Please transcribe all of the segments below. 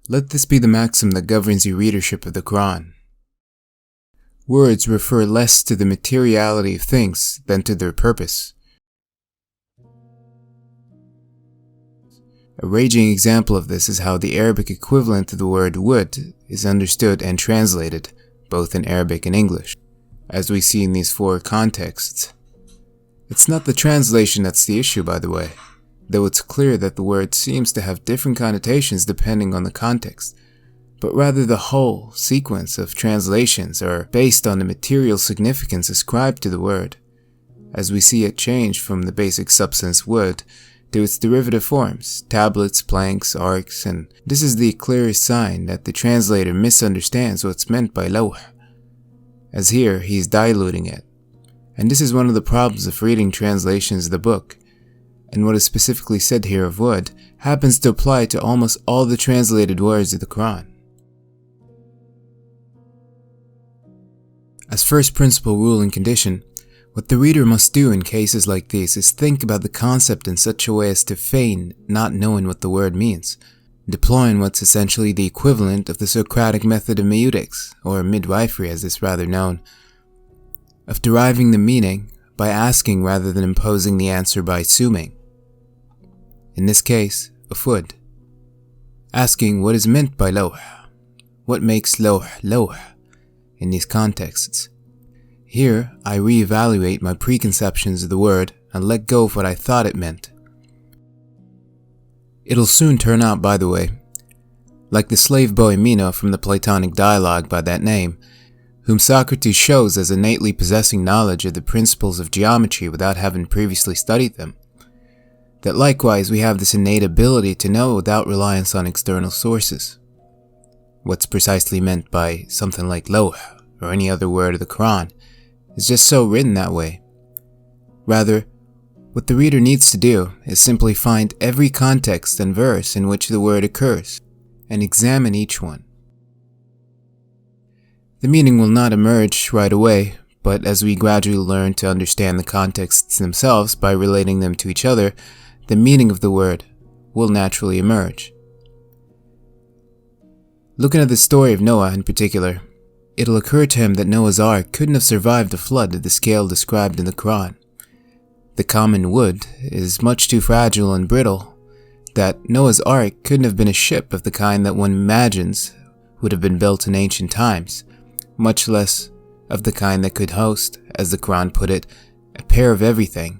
Let this be the maxim that governs your readership of the Quran. Words refer less to the materiality of things than to their purpose. A raging example of this is how the Arabic equivalent to the word would is understood and translated, both in Arabic and English, as we see in these four contexts. It's not the translation that's the issue, by the way, though it's clear that the word seems to have different connotations depending on the context, but rather the whole sequence of translations are based on the material significance ascribed to the word, as we see it change from the basic substance wood to its derivative forms, tablets, planks, arcs, and this is the clearest sign that the translator misunderstands what's meant by lawh, as here he's diluting it. And this is one of the problems of reading translations of the book, and what is specifically said here of wood happens to apply to almost all the translated words of the Quran. As first principle rule and condition, what the reader must do in cases like these is think about the concept in such a way as to feign not knowing what the word means, deploying what's essentially the equivalent of the Socratic method of meutics, or midwifery as it's rather known, of deriving the meaning by asking rather than imposing the answer by assuming. In this case, of wood. Asking what is meant by lawh, what makes lawh lawh in these contexts. Here, I reevaluate my preconceptions of the word and let go of what I thought it meant. It'll soon turn out, by the way, like the slave boy Meno from the Platonic dialogue by that name, whom Socrates shows as innately possessing knowledge of the principles of geometry without having previously studied them, that likewise we have this innate ability to know without reliance on external sources. What's precisely meant by something like lawh or any other word of the Quran is just so written that way. Rather, what the reader needs to do is simply find every context and verse in which the word occurs and examine each one. The meaning will not emerge right away, but as we gradually learn to understand the contexts themselves by relating them to each other, the meaning of the word will naturally emerge. Looking at the story of Noah in particular, it'll occur to him that Noah's Ark couldn't have survived a flood of the scale described in the Quran. The common wood is much too fragile and brittle that Noah's Ark couldn't have been a ship of the kind that one imagines would have been built in ancient times, much less of the kind that could host, as the Quran put it, a pair of everything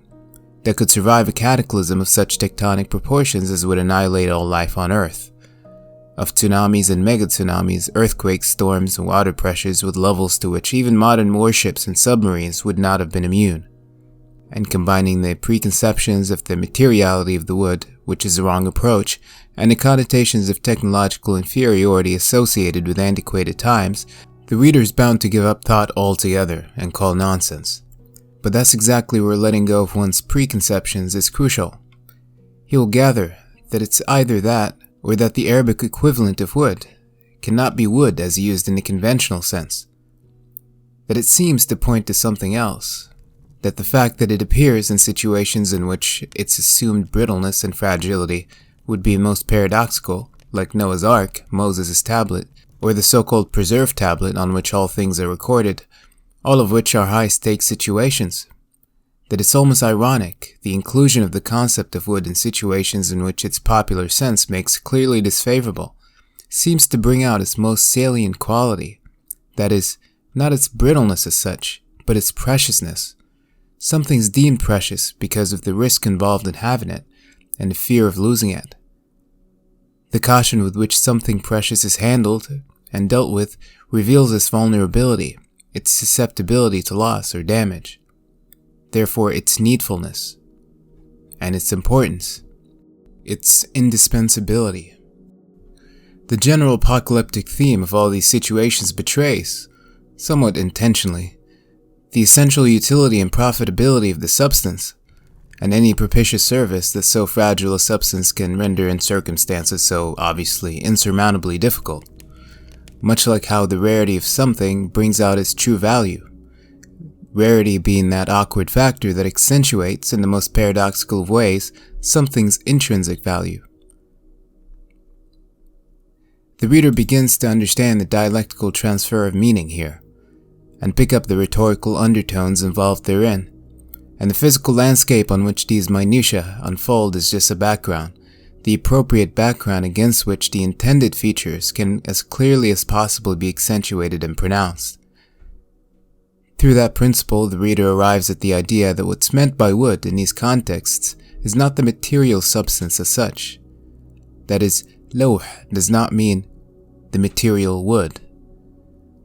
that could survive a cataclysm of such tectonic proportions as would annihilate all life on Earth. Of tsunamis and mega-tsunamis, earthquakes, storms, and water pressures with levels to which even modern warships and submarines would not have been immune. And combining the preconceptions of the materiality of the wood, which is the wrong approach, and the connotations of technological inferiority associated with antiquated times, the reader is bound to give up thought altogether and call nonsense. But that's exactly where letting go of one's preconceptions is crucial. He will gather that it's either that or that the Arabic equivalent of wood cannot be wood as used in the conventional sense, that it seems to point to something else, that the fact that it appears in situations in which its assumed brittleness and fragility would be most paradoxical, like Noah's Ark, Moses' tablet, or the so-called preserved tablet on which all things are recorded, all of which are high-stakes situations. That it's almost ironic, the inclusion of the concept of wood in situations in which its popular sense makes clearly disfavorable, seems to bring out its most salient quality, that is, not its brittleness as such, but its preciousness. Something's deemed precious because of the risk involved in having it, and the fear of losing it. The caution with which something precious is handled and dealt with reveals its vulnerability, its susceptibility to loss or damage. Therefore, its needfulness, and its importance, its indispensability. The general apocalyptic theme of all these situations betrays, somewhat intentionally, the essential utility and profitability of the substance, and any propitious service that so fragile a substance can render in circumstances so obviously insurmountably difficult, much like how the rarity of something brings out its true value. Rarity being that awkward factor that accentuates, in the most paradoxical of ways, something's intrinsic value. The reader begins to understand the dialectical transfer of meaning here, and pick up the rhetorical undertones involved therein, and the physical landscape on which these minutiae unfold is just a background, the appropriate background against which the intended features can as clearly as possible be accentuated and pronounced. Through that principle, the reader arrives at the idea that what's meant by wood in these contexts is not the material substance as such. That is, lawh does not mean the material wood,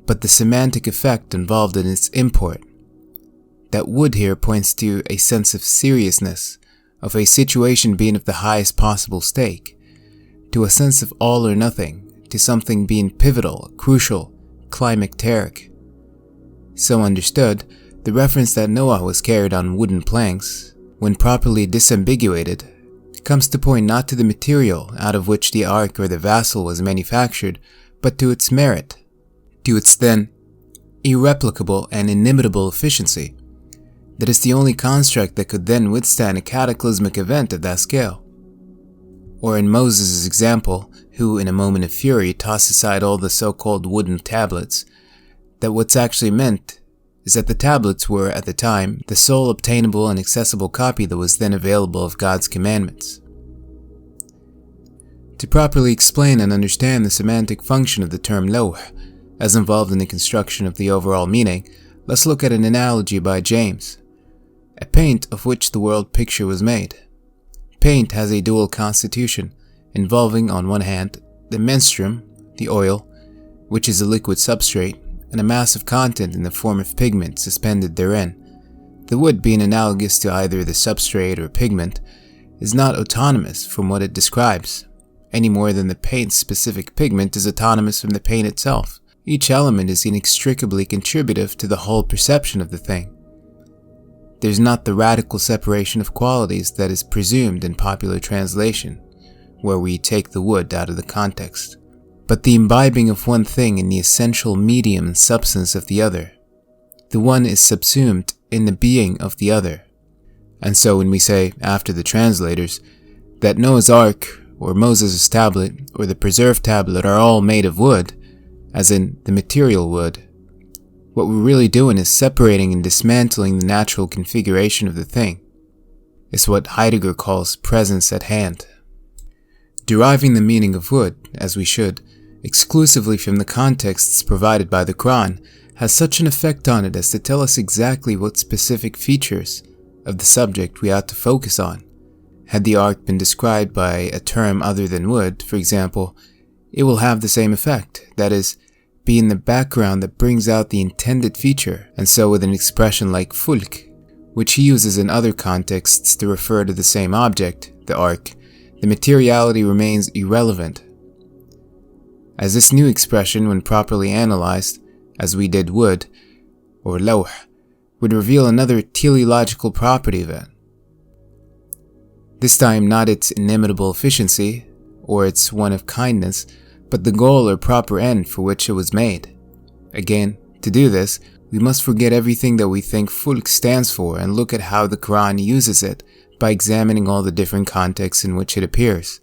but the semantic effect involved in its import. That wood here points to a sense of seriousness, of a situation being of the highest possible stake, to a sense of all or nothing, to something being pivotal, crucial, climacteric. So understood, the reference that Noah was carried on wooden planks, when properly disambiguated, comes to point not to the material out of which the ark or the vessel was manufactured, but to its merit, to its then irreplicable and inimitable efficiency. That is the only construct that could then withstand a cataclysmic event of that scale. Or in Moses' example, who in a moment of fury tossed aside all the so-called wooden tablets, that what's actually meant is that the tablets were, at the time, the sole obtainable and accessible copy that was then available of God's commandments. To properly explain and understand the semantic function of the term lawh, as involved in the construction of the overall meaning, let's look at an analogy by James. A paint of which the world picture was made. Paint has a dual constitution, involving on one hand the menstruum, the oil, which is a liquid substrate, and a mass of content in the form of pigment suspended therein. The wood, being analogous to either the substrate or pigment, is not autonomous from what it describes, any more than the paint's specific pigment is autonomous from the paint itself. Each element is inextricably contributive to the whole perception of the thing. There's not the radical separation of qualities that is presumed in popular translation, where we take the wood out of the context, but the imbibing of one thing in the essential medium and substance of the other. The one is subsumed in the being of the other. And so when we say, after the translators, that Noah's Ark, or Moses' tablet, or the preserved tablet are all made of wood, as in the material wood, what we're really doing is separating and dismantling the natural configuration of the thing. It's what Heidegger calls presence at hand. Deriving the meaning of wood, as we should, exclusively from the contexts provided by the Quran, has such an effect on it as to tell us exactly what specific features of the subject we ought to focus on. Had the ark been described by a term other than wood, for example, it will have the same effect, that is, be in the background that brings out the intended feature, and so with an expression like fulk, which he uses in other contexts to refer to the same object, the ark, the materiality remains irrelevant. As this new expression, when properly analyzed, as we did wood, or lawh, would reveal another teleological property of it. This time not its inimitable efficiency, or its one of kindness, but the goal or proper end for which it was made. Again, to do this, we must forget everything that we think fulk stands for and look at how the Quran uses it by examining all the different contexts in which it appears.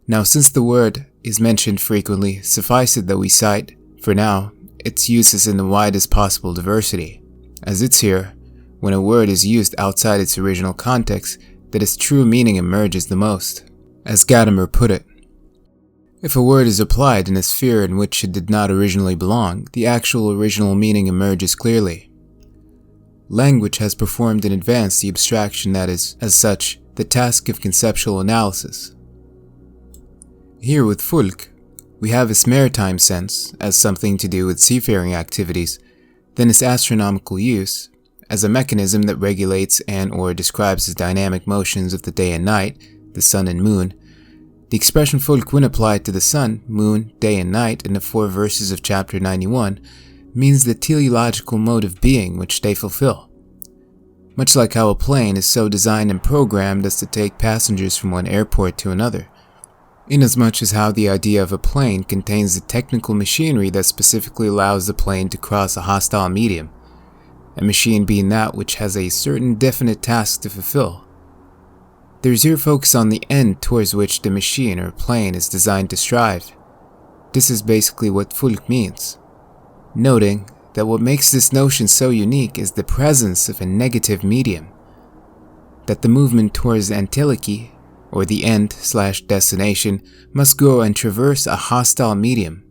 Now, since the word is mentioned frequently, suffice it that we cite, for now, its uses in the widest possible diversity, as it's here, when a word is used outside its original context, that its true meaning emerges the most. As Gadamer put it, if a word is applied in a sphere in which it did not originally belong, the actual original meaning emerges clearly. Language has performed in advance the abstraction that is, as such, the task of conceptual analysis. Here with fulk, we have its maritime sense as something to do with seafaring activities, then its astronomical use as a mechanism that regulates and or describes the dynamic motions of the day and night, the sun and moon. The expression fulk, when applied to the sun, moon, day and night in the 4 verses of chapter 91, means the teleological mode of being which they fulfill. Much like how a plane is so designed and programmed as to take passengers from one airport to another, inasmuch as how the idea of a plane contains the technical machinery that specifically allows the plane to cross a hostile medium, a machine being that which has a certain definite task to fulfill. There is here focus on the end towards which the machine or plane is designed to strive, This is basically what Fulk means, noting that what makes this notion so unique is the presence of a negative medium, that the movement towards entelechy, or the end/destination, must go and traverse a hostile medium.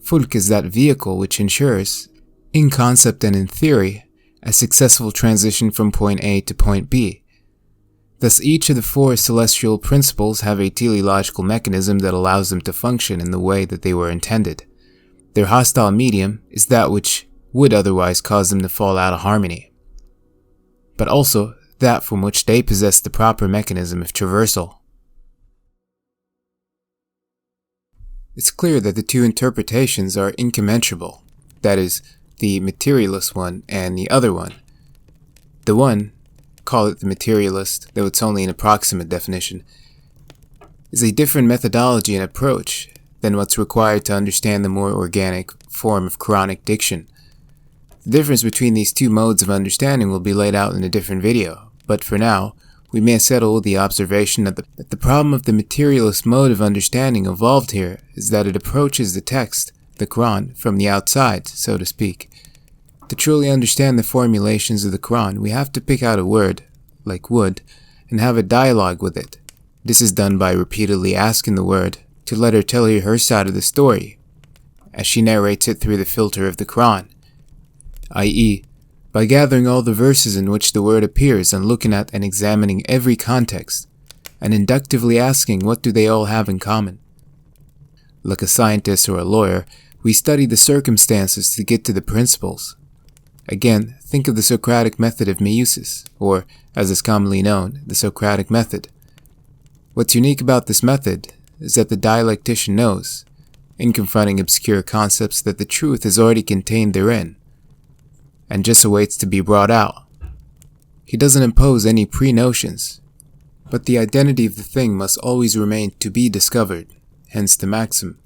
Fulk is that vehicle which ensures, in concept and in theory, a successful transition from point A to point B. Thus each of the four celestial principles have a teleological mechanism that allows them to function in the way that they were intended. Their hostile medium is that which would otherwise cause them to fall out of harmony, but also that from which they possess the proper mechanism of traversal. It's clear that the two interpretations are incommensurable, that is, the materialist one and the other one. The one, call it the materialist, though it's only an approximate definition, is a different methodology and approach than what's required to understand the more organic form of Quranic diction. The difference between these two modes of understanding will be laid out in a different video, but for now, we may settle with the observation that the problem of the materialist mode of understanding involved here is that it approaches the text, the Quran, from the outside, so to speak. To truly understand the formulations of the Quran, we have to pick out a word, like wood, and have a dialogue with it. This is done by repeatedly asking the word to let her tell you her side of the story, as she narrates it through the filter of the Quran, i.e., by gathering all the verses in which the word appears and looking at and examining every context, and inductively asking what do they all have in common. Like a scientist or a lawyer, we study the circumstances to get to the principles. Again, think of the Socratic method of meusis, or, as is commonly known, the Socratic method. What's unique about this method is that the dialectician knows, in confronting obscure concepts, that the truth is already contained therein, and just awaits to be brought out. He doesn't impose any pre-notions, but the identity of the thing must always remain to be discovered, hence the maxim,